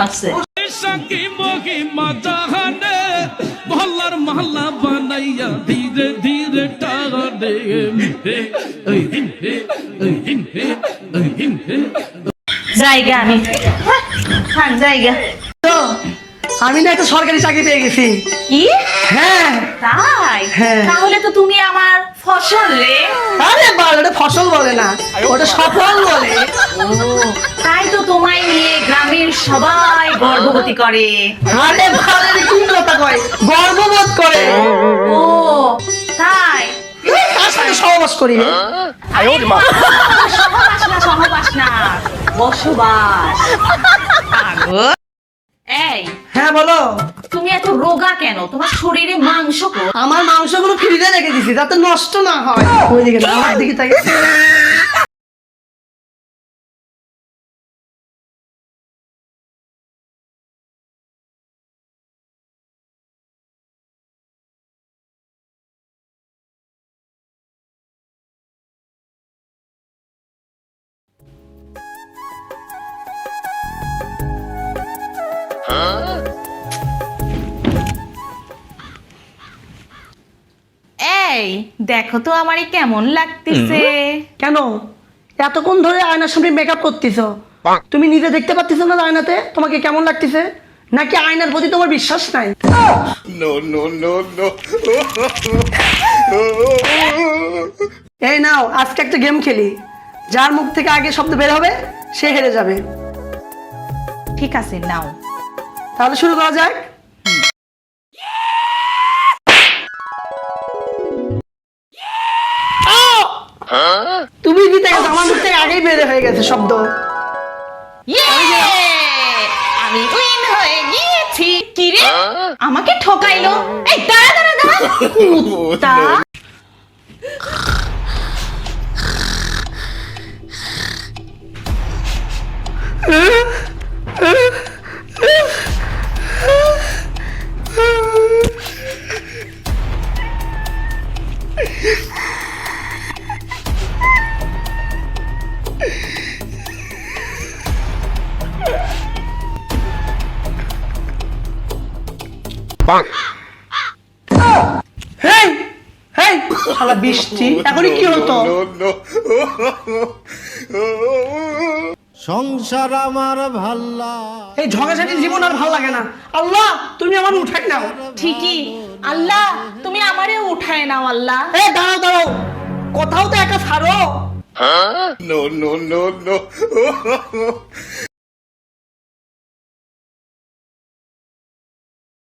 আছে। জায়গা আমি থাক জায়গা। আমি না একটা সরকারি চাকরি পেয়ে গেছি। কি? হ্যাঁ তাই? হ্যাঁ। তাহলে তো তুমি আমার ফসল রে। আরে বাল, ওটা ফসল বলে না, ওটা সফল বলে। তাই তো তোমায় নিয়ে গ্রামের সবাই গর্ভবতী করে। আরে বাল, এটা কি কথা কয়, গর্ববোধ করে। ও তাই? তার সাথে সহবাস করি রে। সহবাস না, সহবাস না, বসবাস। পাগল। এই হ্যাঁ বলো। তুমি এত রোগা কেন? তোমার শরীরে মাংস কই? আমার মাংসগুলো ফ্রিজে রেখে দিছি যাতে নষ্ট না হয়। ওই দিকে না, আমার দিকে তাকে। এই দেখো তো আমারে কেমন লাগতেছে। কেন এতক্ষণ ধরে আয়নার সামনে মেকআপ করতেছ? তুমি নিজে দেখতে পাচ্ছ না আয়নাতে তোমাকে কেমন লাগতেছে? নাকি আয়নার প্রতি তোমার বিশ্বাস নাই? No, no, no, no. এই নাও, আজকে একটা গেম খেলি, যার মুখ থেকে আগে শব্দ বের হবে সে হেরে যাবে। ঠিক আছে নাও। তাহলে শুরু করা যাক। তুমি জিতে গেছো, আমার মুখ থেকে আগেই বের হয়ে গেছে শব্দ। আমি উইন হয়ে গিয়েছি। কি রে, আমাকে ঠকাইলো? এই দাঁড়া দাঁড়া দাঁড়া, কুত্তা। হেই হেই শালা বৃষ্টি, এখনই কি হতো? No, no. সংসার আমার ভাল্লা এই ঝগড়াঝাটি জীবন আর ভালো লাগে না। আল্লাহ তুমি আমার উঠাই নাও। ঠিকই, আল্লাহ তুমি আমারে উঠায় নাও। আল্লাহ এই দাঁড়াও দাঁড়াও, কোথাও তো একা ছাড়ো। No, no, no, no.